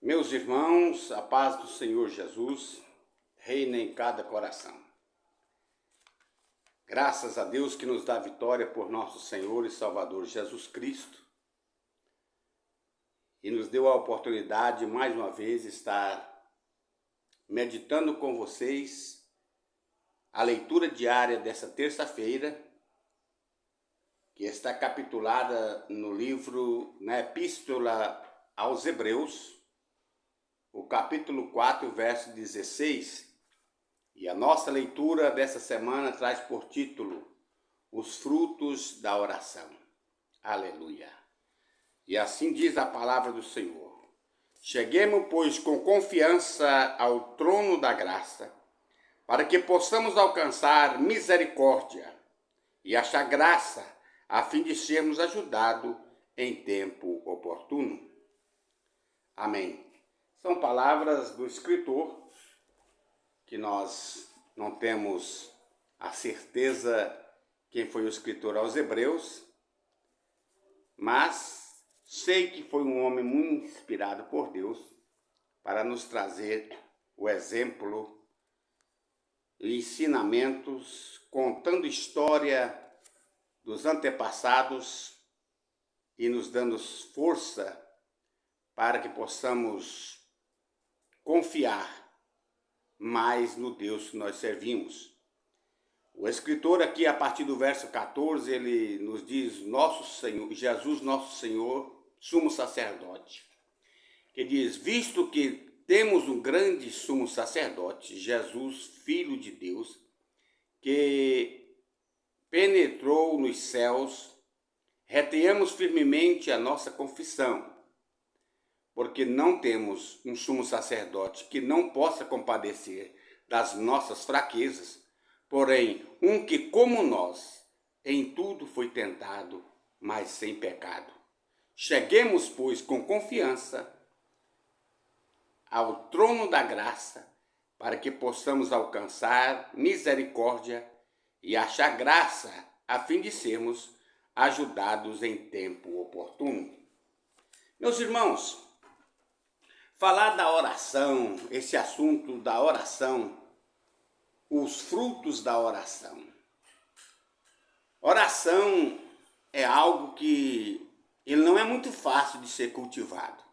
Meus irmãos, a paz do Senhor Jesus reina em cada coração. Graças a Deus que nos dá vitória por nosso Senhor e Salvador Jesus Cristo e nos deu a oportunidade de mais uma vez estar meditando com vocês a leitura diária dessa terça-feira, que está capitulada no livro, na Epístola aos Hebreus, o capítulo 4, verso 16, e a nossa leitura dessa semana traz por título Os frutos da oração. Aleluia! E assim diz a palavra do Senhor: Cheguemos, pois, com confiança ao trono da graça, para que possamos alcançar misericórdia e achar graça, a fim de sermos ajudados em tempo oportuno. Amém. São palavras do escritor, que nós não temos a certeza quem foi o escritor aos Hebreus, mas sei que foi um homem muito inspirado por Deus para nos trazer o exemplo e ensinamentos, contando história dos antepassados e nos dando força para que possamos confiar mais no Deus que nós servimos. O escritor aqui, a partir do verso 14, ele nos diz, nosso Senhor, Jesus, nosso Senhor, sumo sacerdote, que diz, visto que temos um grande sumo sacerdote, Jesus, Filho de Deus, que penetrou nos céus, retenhamos firmemente a nossa confissão, porque não temos um sumo sacerdote que não possa compadecer das nossas fraquezas, porém, um que, como nós, em tudo foi tentado, mas sem pecado. Cheguemos, pois, com confiança ao trono da graça, para que possamos alcançar misericórdia e achar graça, a fim de sermos ajudados em tempo oportuno. Meus irmãos, falar da oração, esse assunto da oração, os frutos da oração. Oração é algo que ele não é muito fácil de ser cultivado,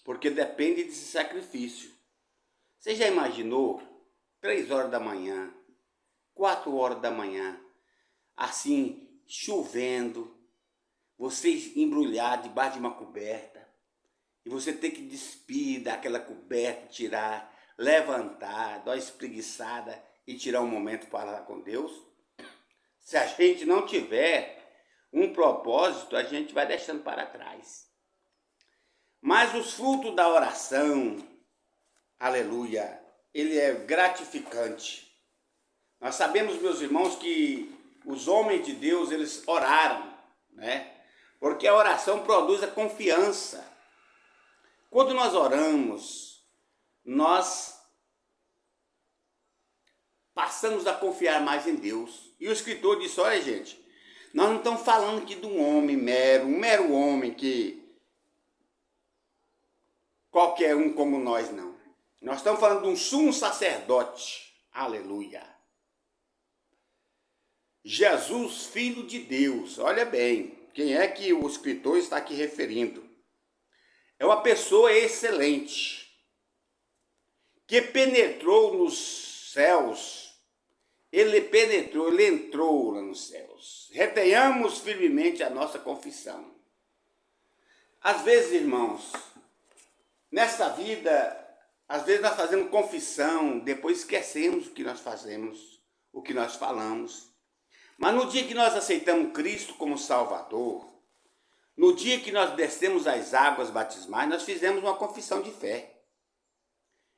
porque depende de sacrifício. Você já imaginou 3 horas da manhã, 4 horas da manhã, assim, chovendo, você embrulhar debaixo de uma coberta, e você tem que despir daquela coberta, tirar, levantar, dar uma espreguiçada e tirar um momento para falar com Deus? Se a gente não tiver um propósito, a gente vai deixando para trás. Mas os frutos da oração, aleluia, ele é gratificante. Nós sabemos, meus irmãos, que os homens de Deus, eles oraram, né? Porque a oração produz a confiança. Quando nós oramos, nós passamos a confiar mais em Deus. E o escritor disse, olha gente, nós não estamos falando aqui de um homem mero, um mero homem que qualquer um como nós, não. Nós estamos falando de um sumo sacerdote, aleluia. Jesus, Filho de Deus, olha bem, quem é que o escritor está aqui referindo? É uma pessoa excelente, que penetrou nos céus, ele entrou lá nos céus. Retenhamos firmemente a nossa confissão. Às vezes, irmãos, nessa vida, às vezes nós fazemos confissão, depois esquecemos o que nós fazemos, o que nós falamos. Mas no dia que nós aceitamos Cristo como Salvador, no dia que nós descemos as águas batismais, nós fizemos uma confissão de fé.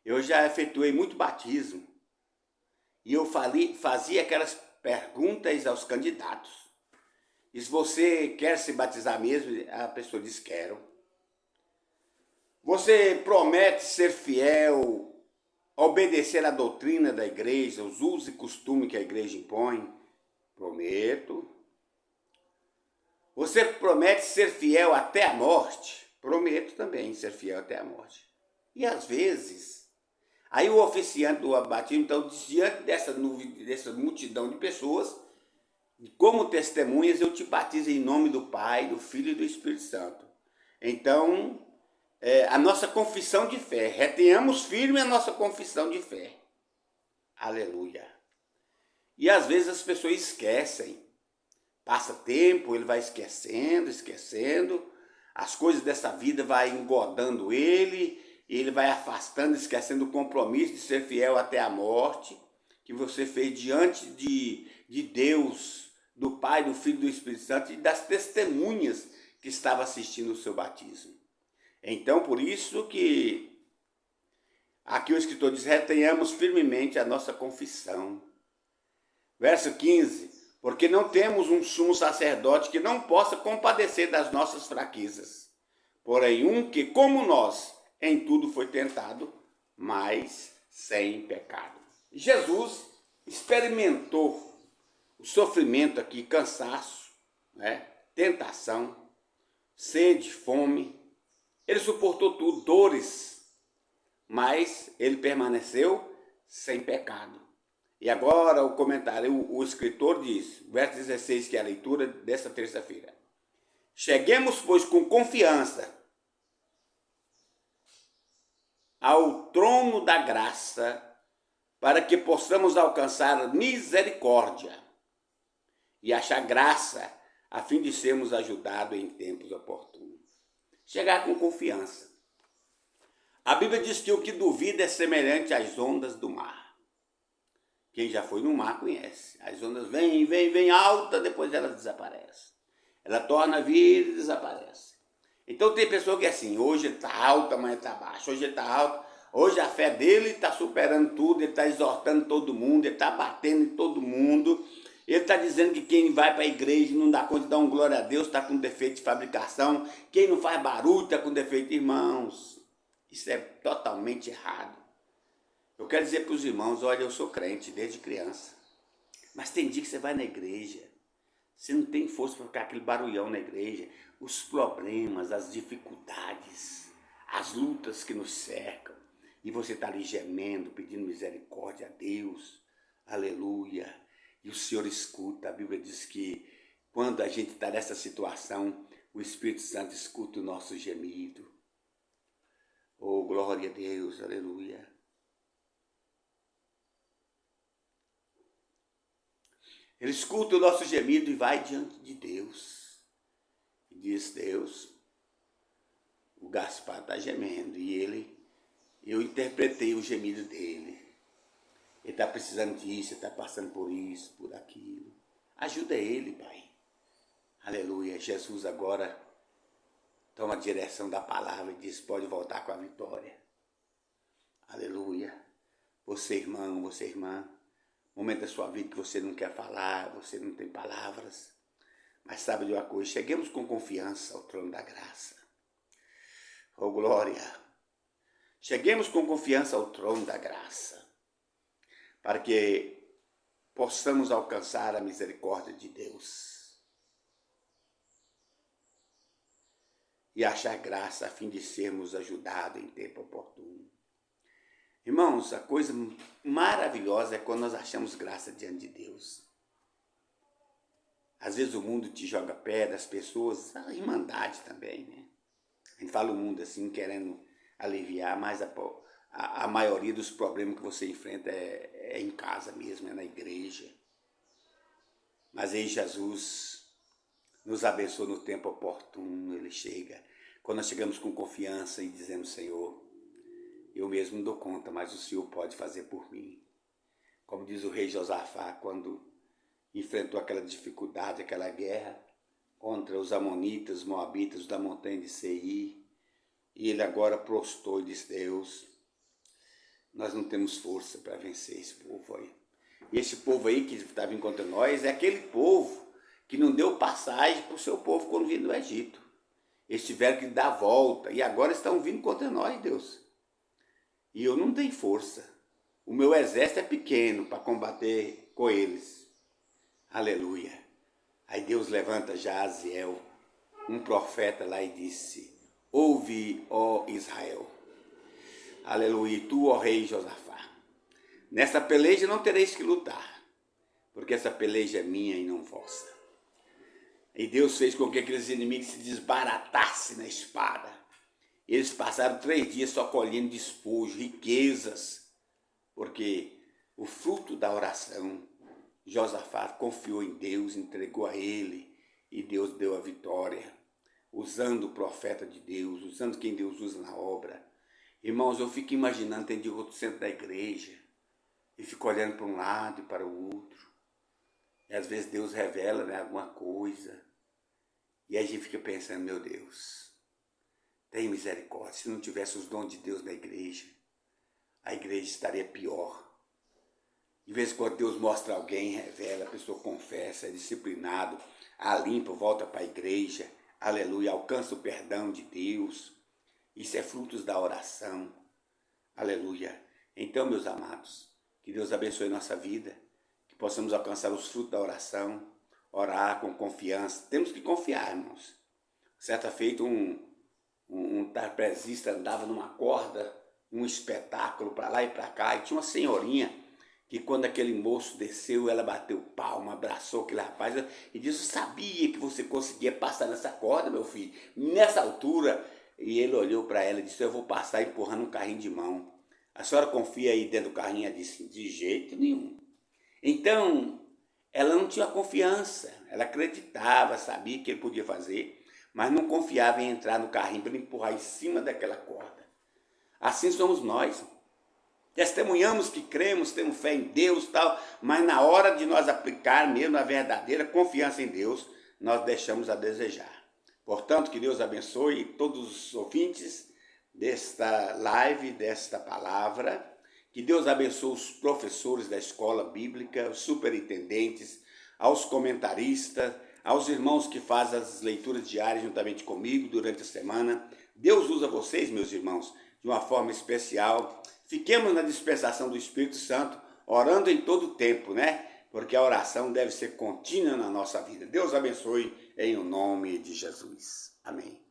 Eu já efetuei muito batismo e eu fazia aquelas perguntas aos candidatos. E se você quer se batizar mesmo, a pessoa diz, quero. Você promete ser fiel, obedecer à doutrina da igreja, os usos e costumes que a igreja impõe? Prometo. Você promete ser fiel até a morte? Prometo também ser fiel até a morte. E às vezes, aí o oficiante do batismo, então, diante dessa multidão de pessoas, como testemunhas, eu te batizo em nome do Pai, do Filho e do Espírito Santo. Então, a nossa confissão de fé, retenhamos firme a nossa confissão de fé. Aleluia. E às vezes as pessoas esquecem. Passa tempo, ele vai esquecendo. As coisas dessa vida vai engodando ele vai afastando, esquecendo o compromisso de ser fiel até a morte, que você fez diante de Deus, do Pai, do Filho e do Espírito Santo e das testemunhas que estavam assistindo o seu batismo. Então, por isso que aqui o escritor diz, retenhamos firmemente a nossa confissão. Verso 15, porque não temos um sumo sacerdote que não possa compadecer das nossas fraquezas, porém um que, como nós, em tudo foi tentado, mas sem pecado. Jesus experimentou o sofrimento aqui, cansaço, né? Tentação, sede, fome. Ele suportou tudo, dores, mas ele permaneceu sem pecado. E agora o comentário, o escritor diz, verso 16, que é a leitura dessa terça-feira. Cheguemos, pois, com confiança ao trono da graça, para que possamos alcançar misericórdia e achar graça, a fim de sermos ajudados em tempos oportunos. Chegar com confiança. A Bíblia diz que o que duvida é semelhante às ondas do mar. Quem já foi no mar conhece. As ondas vêm alta, depois elas desaparecem. Ela torna a vir e desaparece. Então tem pessoa que é assim, hoje ele está alto, amanhã está baixo, hoje ele está alto, hoje a fé dele está superando tudo, ele está exortando todo mundo, ele está batendo em todo mundo, ele está dizendo que quem vai para a igreja não dá conta de dar um glória a Deus, está com defeito de fabricação, quem não faz barulho está com defeito de irmãos. Isso é totalmente errado. Eu quero dizer para os irmãos, olha, eu sou crente desde criança, mas tem dia que você vai na igreja, você não tem força para ficar aquele barulhão na igreja, os problemas, as dificuldades, as lutas que nos cercam, e você está ali gemendo, pedindo misericórdia a Deus, aleluia, e o Senhor escuta. A Bíblia diz que quando a gente está nessa situação, o Espírito Santo escuta o nosso gemido. Oh, glória a Deus, aleluia. Ele escuta o nosso gemido e vai diante de Deus. E diz, Deus, o Gaspar está gemendo. E eu interpretei o gemido dele. Ele está precisando disso, ele está passando por isso, por aquilo. Ajuda ele, Pai. Aleluia. Jesus agora toma a direção da palavra e diz, pode voltar com a vitória. Aleluia. Você, irmão, você, irmã. Momento da sua vida que você não quer falar, você não tem palavras. Mas sabe de uma coisa, cheguemos com confiança ao trono da graça. Oh, glória! Cheguemos com confiança ao trono da graça, para que possamos alcançar a misericórdia de Deus e achar graça a fim de sermos ajudados em tempo oportuno. Irmãos, a coisa maravilhosa é quando nós achamos graça diante de Deus. Às vezes o mundo te joga pedra, as pessoas, a irmandade também, né? A gente fala o mundo assim, querendo aliviar, mas a maioria dos problemas que você enfrenta é em casa mesmo, é na igreja. Mas aí Jesus nos abençoa no tempo oportuno, ele chega. Quando nós chegamos com confiança e dizemos, Senhor, eu mesmo não dou conta, mas o Senhor pode fazer por mim. Como diz o rei Josafá, quando enfrentou aquela dificuldade, aquela guerra contra os amonitas, os moabitas da montanha de Seir, e ele agora prostrou e disse, Deus, nós não temos força para vencer esse povo aí. E esse povo aí que está vindo contra nós é aquele povo que não deu passagem para o seu povo quando vindo do Egito. Eles tiveram que dar volta e agora estão vindo contra nós, Deus. E eu não tenho força. O meu exército é pequeno para combater com eles. Aleluia. Aí Deus levanta Jaziel, um profeta lá, e disse, Ouve, ó Israel. Aleluia. E tu, ó rei Josafá. Nessa peleja não tereis que lutar, porque essa peleja é minha e não vossa. E Deus fez com que aqueles inimigos se desbaratassem na espada. Eles passaram 3 dias só colhendo despojo, riquezas, porque o fruto da oração, Josafá confiou em Deus, entregou a ele, e Deus deu a vitória, usando o profeta de Deus, usando quem Deus usa na obra. Irmãos, eu fico imaginando, tem dia outro centro da igreja, e fico olhando para um lado e para o outro, e às vezes Deus revela, né, alguma coisa, e a gente fica pensando, meu Deus, tem misericórdia. Se não tivesse os dons de Deus na igreja, a igreja estaria pior. De vez em quando Deus mostra alguém, revela, a pessoa confessa, é disciplinado, a limpa, volta para a igreja, aleluia, alcança o perdão de Deus. Isso é frutos da oração, aleluia. Então, meus amados, que Deus abençoe nossa vida, que possamos alcançar os frutos da oração, orar com confiança. Temos que confiar, irmãos. Certa feita, um trapezista andava numa corda, um espetáculo para lá e para cá, e tinha uma senhorinha que quando aquele moço desceu, ela bateu palma, abraçou aquele rapaz e disse, eu sabia que você conseguia passar nessa corda, meu filho, nessa altura. E ele olhou para ela e disse, eu vou passar empurrando um carrinho de mão. A senhora confia aí dentro do carrinho? Ela disse, de jeito nenhum. Então, ela não tinha confiança, ela acreditava, sabia que ele podia fazer, mas não confiava em entrar no carrinho para empurrar em cima daquela corda. Assim somos nós. Testemunhamos que cremos, temos fé em Deus, tal, mas na hora de nós aplicar mesmo a verdadeira confiança em Deus, nós deixamos a desejar. Portanto, que Deus abençoe todos os ouvintes desta live, desta palavra. Que Deus abençoe os professores da escola bíblica, os superintendentes, aos comentaristas, aos irmãos que fazem as leituras diárias juntamente comigo durante a semana. Deus usa vocês, meus irmãos, de uma forma especial. Fiquemos na dispensação do Espírito Santo, orando em todo o tempo, né? Porque a oração deve ser contínua na nossa vida. Deus abençoe em o nome de Jesus. Amém.